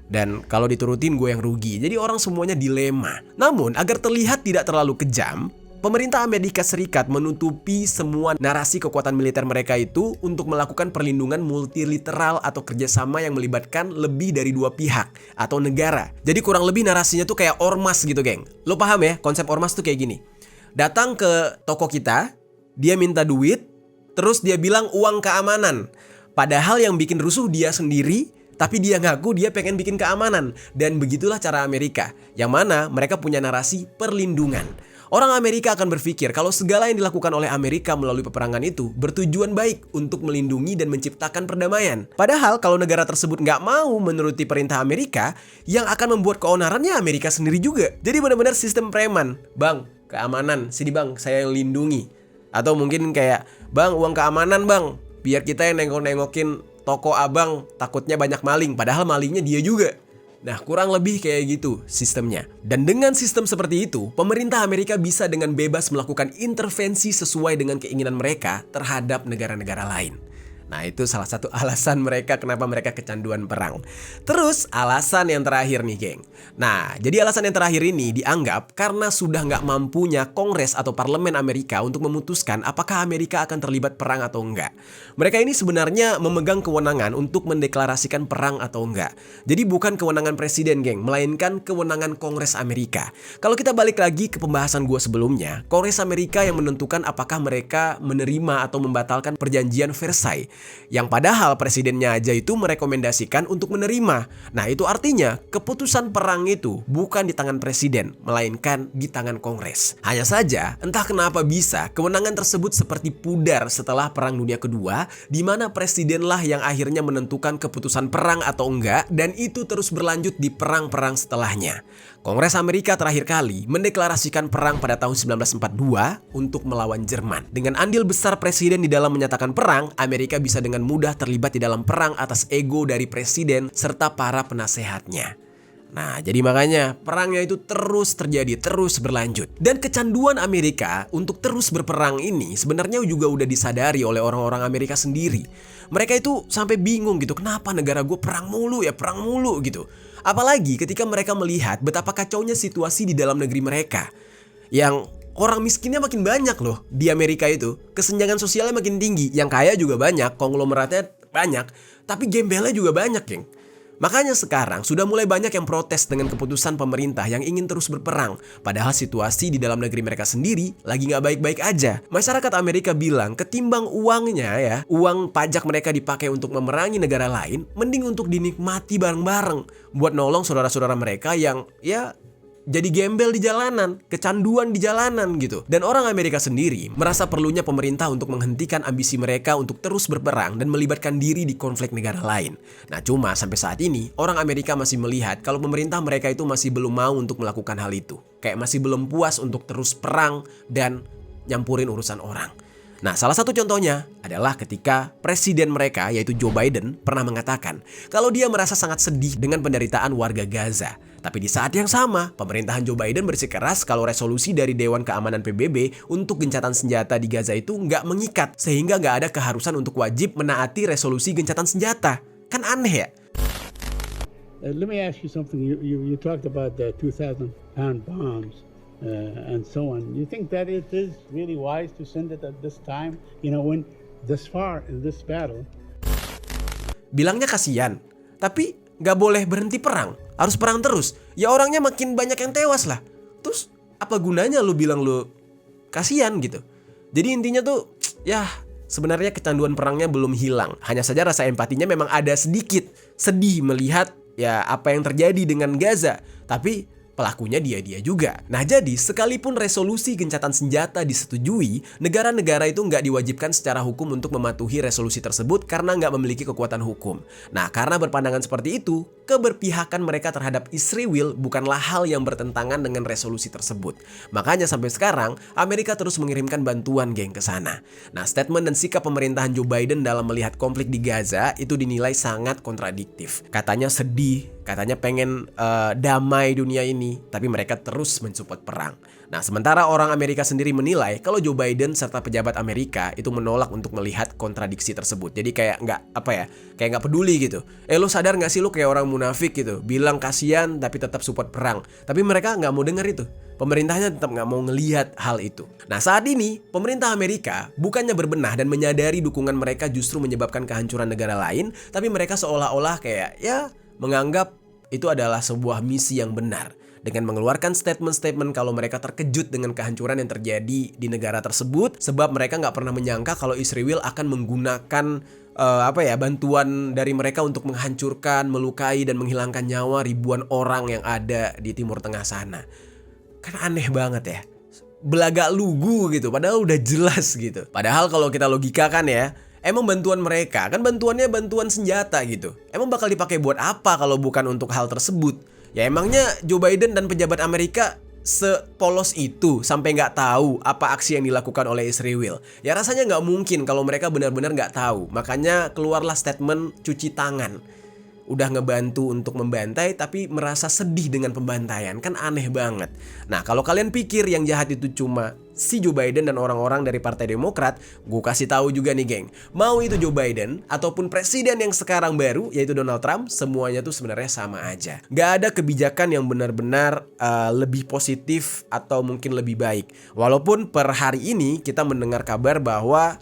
Dan kalau diturutin gue yang rugi. Jadi orang semuanya dilema. Namun agar terlihat tidak terlalu kejam, pemerintah Amerika Serikat menutupi semua narasi kekuatan militer mereka itu untuk melakukan perlindungan multilateral atau kerjasama yang melibatkan lebih dari dua pihak atau negara. Jadi kurang lebih narasinya tuh kayak ormas gitu, geng. Lo paham ya konsep ormas tuh kayak gini. Datang ke toko kita, dia minta duit, terus dia bilang uang keamanan. Padahal yang bikin rusuh dia sendiri, tapi dia ngaku dia pengen bikin keamanan. Dan begitulah cara Amerika, yang mana mereka punya narasi perlindungan. Orang Amerika akan berpikir kalau segala yang dilakukan oleh Amerika melalui peperangan itu bertujuan baik untuk melindungi dan menciptakan perdamaian. Padahal kalau negara tersebut nggak mau menuruti perintah Amerika, yang akan membuat keonarannya Amerika sendiri juga. Jadi benar-benar sistem preman. Bang, keamanan, sini bang, saya yang lindungi. Atau mungkin kayak, bang, uang keamanan bang, biar kita yang nengok-nengokin toko abang, takutnya banyak maling. Padahal malingnya dia juga. Nah, kurang lebih kayak gitu sistemnya. Dan dengan sistem seperti itu, pemerintah Amerika bisa dengan bebas melakukan intervensi sesuai dengan keinginan mereka terhadap negara-negara lain. Nah, itu salah satu alasan mereka kenapa mereka kecanduan perang. Terus alasan yang terakhir nih, geng. Nah, jadi alasan yang terakhir ini dianggap karena sudah nggak mampunya Kongres atau Parlemen Amerika untuk memutuskan apakah Amerika akan terlibat perang atau enggak. Mereka ini sebenarnya memegang kewenangan untuk mendeklarasikan perang atau enggak. Jadi bukan kewenangan presiden, geng, melainkan kewenangan Kongres Amerika. Kalau kita balik lagi ke pembahasan gue sebelumnya, Kongres Amerika yang menentukan apakah mereka menerima atau membatalkan perjanjian Versailles. Yang padahal presidennya aja itu merekomendasikan untuk menerima. Nah, itu artinya keputusan perang itu bukan di tangan presiden, melainkan di tangan Kongres. Hanya saja, entah kenapa bisa kewenangan tersebut seperti pudar setelah Perang Dunia Kedua, di mana presidenlah yang akhirnya menentukan keputusan perang atau enggak, dan itu terus berlanjut di perang-perang setelahnya. Kongres Amerika terakhir kali mendeklarasikan perang pada tahun 1942 untuk melawan Jerman. Dengan andil besar presiden di dalam menyatakan perang, Amerika bisa dengan mudah terlibat di dalam perang atas ego dari presiden serta para penasehatnya. Nah, jadi makanya perangnya itu terus terjadi, terus berlanjut. Dan kecanduan Amerika untuk terus berperang ini sebenarnya juga udah disadari oleh orang-orang Amerika sendiri. Mereka itu sampai bingung gitu, kenapa negara gue perang mulu gitu. Apalagi ketika mereka melihat betapa kacaunya situasi di dalam negeri mereka. Yang orang miskinnya makin banyak loh di Amerika itu. Kesenjangan sosialnya makin tinggi. Yang kaya juga banyak, konglomeratnya banyak. Tapi gembelnya juga banyak, geng. Makanya sekarang sudah mulai banyak yang protes dengan keputusan pemerintah yang ingin terus berperang. Padahal situasi di dalam negeri mereka sendiri lagi gak baik-baik aja. Masyarakat Amerika bilang ketimbang uangnya ya, uang pajak mereka dipakai untuk memerangi negara lain, mending untuk dinikmati bareng-bareng. Buat nolong saudara-saudara mereka yang ya jadi gembel di jalanan, kecanduan di jalanan gitu. Dan orang Amerika sendiri merasa perlunya pemerintah untuk menghentikan ambisi mereka untuk terus berperang dan melibatkan diri di konflik negara lain. Nah, cuma sampai saat ini orang Amerika masih melihat kalau pemerintah mereka itu masih belum mau untuk melakukan hal itu. Kayak masih belum puas untuk terus perang dan nyampurin urusan orang. Nah, salah satu contohnya adalah ketika presiden mereka, yaitu Joe Biden, pernah mengatakan kalau dia merasa sangat sedih dengan penderitaan warga Gaza. Tapi di saat yang sama, pemerintahan Joe Biden bersikeras kalau resolusi dari Dewan Keamanan PBB untuk gencatan senjata di Gaza itu nggak mengikat, sehingga nggak ada keharusan untuk wajib menaati resolusi gencatan senjata. Kan aneh ya? Let me ask you something. You talked about the 2,000-pound bombs. And so on. You think that it is really wise to send it at this time? You know, when this far in this battle. Bilangnya kasihan, tapi nggak boleh berhenti perang, harus perang terus. Ya orangnya makin banyak yang tewas lah. Terus apa gunanya lu bilang lu kasihan gitu? Jadi intinya tuh, ya sebenarnya kecanduan perangnya belum hilang. Hanya saja rasa empatinya memang ada sedikit sedih melihat ya apa yang terjadi dengan Gaza. Tapi pelakunya dia juga. Nah, jadi sekalipun resolusi gencatan senjata disetujui, negara-negara itu nggak diwajibkan secara hukum untuk mematuhi resolusi tersebut karena nggak memiliki kekuatan hukum. Nah, karena berpandangan seperti itu, keberpihakan mereka terhadap Israel bukanlah hal yang bertentangan dengan resolusi tersebut. Makanya sampai sekarang, Amerika terus mengirimkan bantuan, geng, ke sana. Nah, statement dan sikap pemerintahan Joe Biden dalam melihat konflik di Gaza itu dinilai sangat kontradiktif. Katanya sedih, katanya pengen damai dunia ini, tapi mereka terus mensupport perang. Nah, sementara orang Amerika sendiri menilai kalau Joe Biden serta pejabat Amerika itu menolak untuk melihat kontradiksi tersebut. Jadi kayak kayak nggak peduli gitu. Lo sadar nggak sih lo kayak orang munafik gitu, bilang kasihan tapi tetap support perang. Tapi mereka nggak mau denger itu. Pemerintahnya tetap nggak mau ngelihat hal itu. Nah, saat ini pemerintah Amerika bukannya berbenah dan menyadari dukungan mereka justru menyebabkan kehancuran negara lain, tapi mereka seolah-olah kayak ya menganggap itu adalah sebuah misi yang benar. Dengan mengeluarkan statement-statement kalau mereka terkejut dengan kehancuran yang terjadi di negara tersebut, sebab mereka nggak pernah menyangka kalau Israel akan menggunakan bantuan dari mereka untuk menghancurkan, melukai dan menghilangkan nyawa ribuan orang yang ada di Timur Tengah sana. Kan aneh banget ya, belagak lugu gitu, padahal udah jelas gitu. Padahal kalau kita logikakan ya, emang bantuan mereka kan bantuannya bantuan senjata gitu. Emang bakal dipakai buat apa kalau bukan untuk hal tersebut? Ya emangnya Joe Biden dan pejabat Amerika sepolos itu sampai nggak tahu apa aksi yang dilakukan oleh Israel? Ya rasanya nggak mungkin kalau mereka benar-benar nggak tahu. Makanya keluarlah statement cuci tangan. Udah ngebantu untuk membantai tapi merasa sedih dengan pembantaian. Kan aneh banget. Nah, kalau kalian pikir yang jahat itu cuma si Joe Biden dan orang-orang dari Partai Demokrat, gue kasih tahu juga nih geng, mau itu Joe Biden ataupun presiden yang sekarang baru yaitu Donald Trump, semuanya tuh sebenarnya sama aja. Gak ada kebijakan yang benar-benar lebih positif atau mungkin lebih baik. Walaupun per hari ini kita mendengar kabar bahwa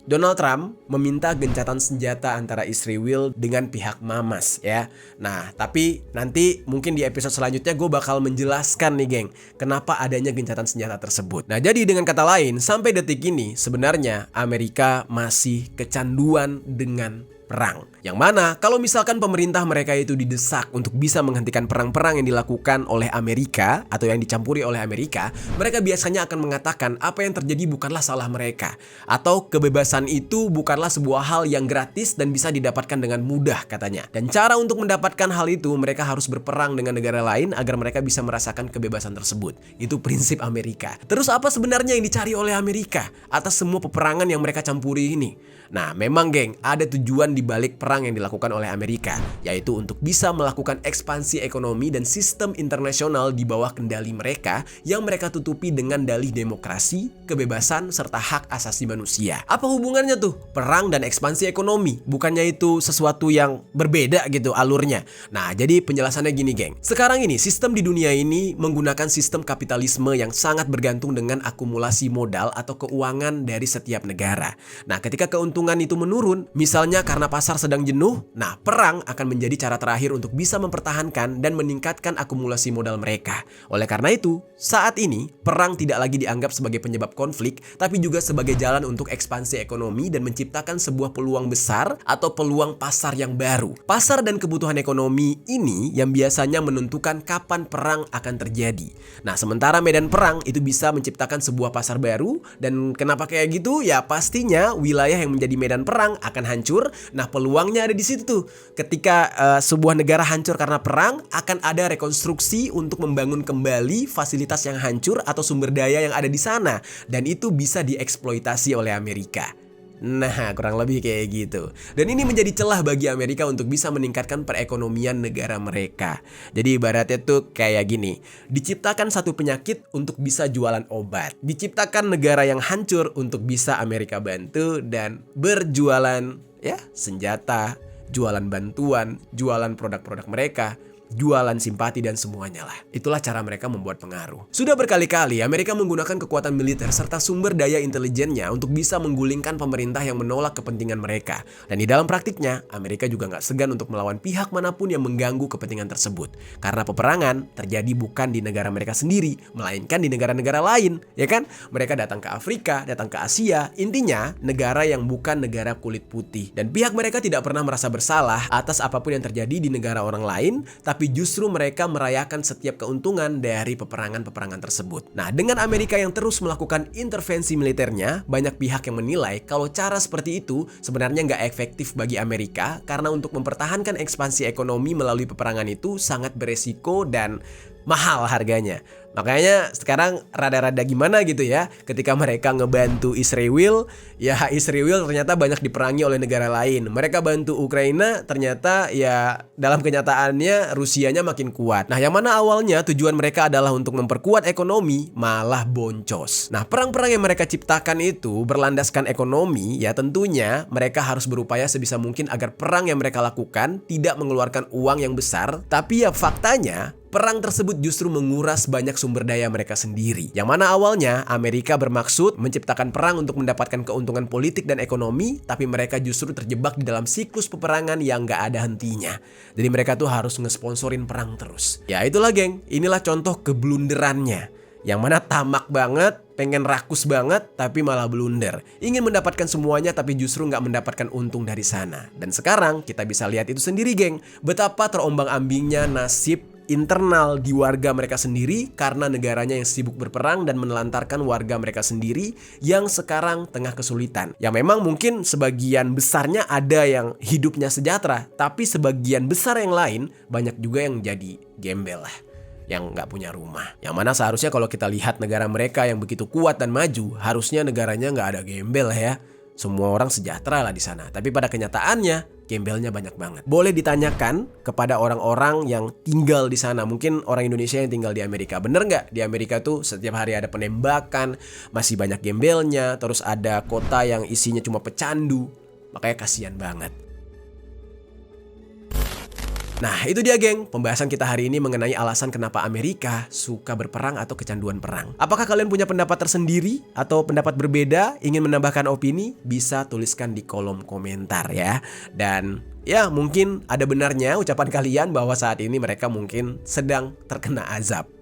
Donald Trump meminta gencatan senjata antara Israel dengan pihak Hamas ya. Nah, tapi nanti mungkin di episode selanjutnya gue bakal menjelaskan nih geng, kenapa adanya gencatan senjata tersebut. Nah, jadi dengan kata lain, sampai detik ini sebenarnya Amerika masih kecanduan dengan perang. Yang mana kalau misalkan pemerintah mereka itu didesak untuk bisa menghentikan perang-perang yang dilakukan oleh Amerika atau yang dicampuri oleh Amerika, mereka biasanya akan mengatakan apa yang terjadi bukanlah salah mereka, atau kebebasan itu bukanlah sebuah hal yang gratis dan bisa didapatkan dengan mudah katanya. Dan cara untuk mendapatkan hal itu mereka harus berperang dengan negara lain agar mereka bisa merasakan kebebasan tersebut. Itu prinsip Amerika. Terus apa sebenarnya yang dicari oleh Amerika atas semua peperangan yang mereka campuri ini? Nah, memang geng, ada tujuan di balik perang yang dilakukan oleh Amerika, yaitu untuk bisa melakukan ekspansi ekonomi dan sistem internasional di bawah kendali mereka yang mereka tutupi dengan dalih demokrasi, kebebasan, serta hak asasi manusia. Apa hubungannya tuh? Perang dan ekspansi ekonomi, bukannya itu sesuatu yang berbeda gitu alurnya? Nah, jadi penjelasannya gini geng. Sekarang ini, sistem di dunia ini menggunakan sistem kapitalisme yang sangat bergantung dengan akumulasi modal atau keuangan dari setiap negara. Nah, ketika keuntungan itu menurun, misalnya karena pasar sedang jenuh, nah perang akan menjadi cara terakhir untuk bisa mempertahankan dan meningkatkan akumulasi modal mereka. Oleh karena itu, saat ini perang tidak lagi dianggap sebagai penyebab konflik, tapi juga sebagai jalan untuk ekspansi ekonomi dan menciptakan sebuah peluang besar atau peluang pasar yang baru. Pasar dan kebutuhan ekonomi ini yang biasanya menentukan kapan perang akan terjadi. Nah, sementara medan perang itu bisa menciptakan sebuah pasar baru, dan kenapa kayak gitu? Ya pastinya wilayah yang menjadi medan perang akan hancur. Nah, peluangnya ada di situ tuh. Ketika sebuah negara hancur karena perang, akan ada rekonstruksi untuk membangun kembali fasilitas yang hancur atau sumber daya yang ada di sana, dan itu bisa dieksploitasi oleh Amerika. Nah, kurang lebih kayak gitu. Dan ini menjadi celah bagi Amerika untuk bisa meningkatkan perekonomian negara mereka. Jadi ibaratnya tuh kayak gini, diciptakan satu penyakit untuk bisa jualan obat, diciptakan negara yang hancur untuk bisa Amerika bantu dan berjualan ya senjata, jualan bantuan, jualan produk-produk mereka, jualan simpati dan semuanya lah. Itulah cara mereka membuat pengaruh. Sudah berkali-kali Amerika menggunakan kekuatan militer serta sumber daya intelijennya untuk bisa menggulingkan pemerintah yang menolak kepentingan mereka. Dan di dalam praktiknya, Amerika juga nggak segan untuk melawan pihak manapun yang mengganggu kepentingan tersebut. Karena peperangan terjadi bukan di negara mereka sendiri, melainkan di negara-negara lain, ya kan? Mereka datang ke Afrika, datang ke Asia, intinya negara yang bukan negara kulit putih. Dan pihak mereka tidak pernah merasa bersalah atas apapun yang terjadi di negara orang lain, tapi justru mereka merayakan setiap keuntungan dari peperangan-peperangan tersebut. Nah, dengan Amerika yang terus melakukan intervensi militernya, banyak pihak yang menilai kalau cara seperti itu sebenarnya nggak efektif bagi Amerika, karena untuk mempertahankan ekspansi ekonomi melalui peperangan itu sangat beresiko dan mahal harganya. Makanya sekarang rada-rada gimana gitu ya ketika mereka ngebantu Israel, ya Israel ternyata banyak diperangi oleh negara lain. Mereka bantu Ukraina, ternyata ya dalam kenyataannya Rusianya makin kuat. Nah, yang mana awalnya tujuan mereka adalah untuk memperkuat ekonomi, malah boncos. Nah, perang-perang yang mereka ciptakan itu berlandaskan ekonomi, ya tentunya mereka harus berupaya sebisa mungkin agar perang yang mereka lakukan tidak mengeluarkan uang yang besar. Tapi ya faktanya perang tersebut justru menguras banyak sumber daya mereka sendiri. Yang mana awalnya Amerika bermaksud menciptakan perang untuk mendapatkan keuntungan politik dan ekonomi, tapi mereka justru terjebak di dalam siklus peperangan yang gak ada hentinya. Jadi mereka tuh harus ngesponsorin perang terus. Ya itulah geng, inilah contoh keblunderannya. Yang mana tamak banget, pengen rakus banget, tapi malah blunder. Ingin mendapatkan semuanya, tapi justru nggak mendapatkan untung dari sana. Dan sekarang kita bisa lihat itu sendiri geng, betapa terombang-ambingnya nasib internal di warga mereka sendiri karena negaranya yang sibuk berperang dan menelantarkan warga mereka sendiri yang sekarang tengah kesulitan. Ya memang mungkin sebagian besarnya ada yang hidupnya sejahtera, tapi sebagian besar yang lain banyak juga yang jadi gembel lah, yang nggak punya rumah. Yang mana seharusnya kalau kita lihat negara mereka yang begitu kuat dan maju, harusnya negaranya nggak ada gembel ya. Semua orang sejahtera lah di sana. Tapi pada kenyataannya gembelnya banyak banget. Boleh ditanyakan kepada orang-orang yang tinggal di sana, mungkin orang Indonesia yang tinggal di Amerika. Bener nggak di Amerika tuh setiap hari ada penembakan, masih banyak gembelnya, terus ada kota yang isinya cuma pecandu, makanya kasihan banget. Nah itu dia geng, pembahasan kita hari ini mengenai alasan kenapa Amerika suka berperang atau kecanduan perang. Apakah kalian punya pendapat tersendiri atau pendapat berbeda, ingin menambahkan opini? Bisa tuliskan di kolom komentar ya. Dan ya mungkin ada benarnya ucapan kalian bahwa saat ini mereka mungkin sedang terkena azab.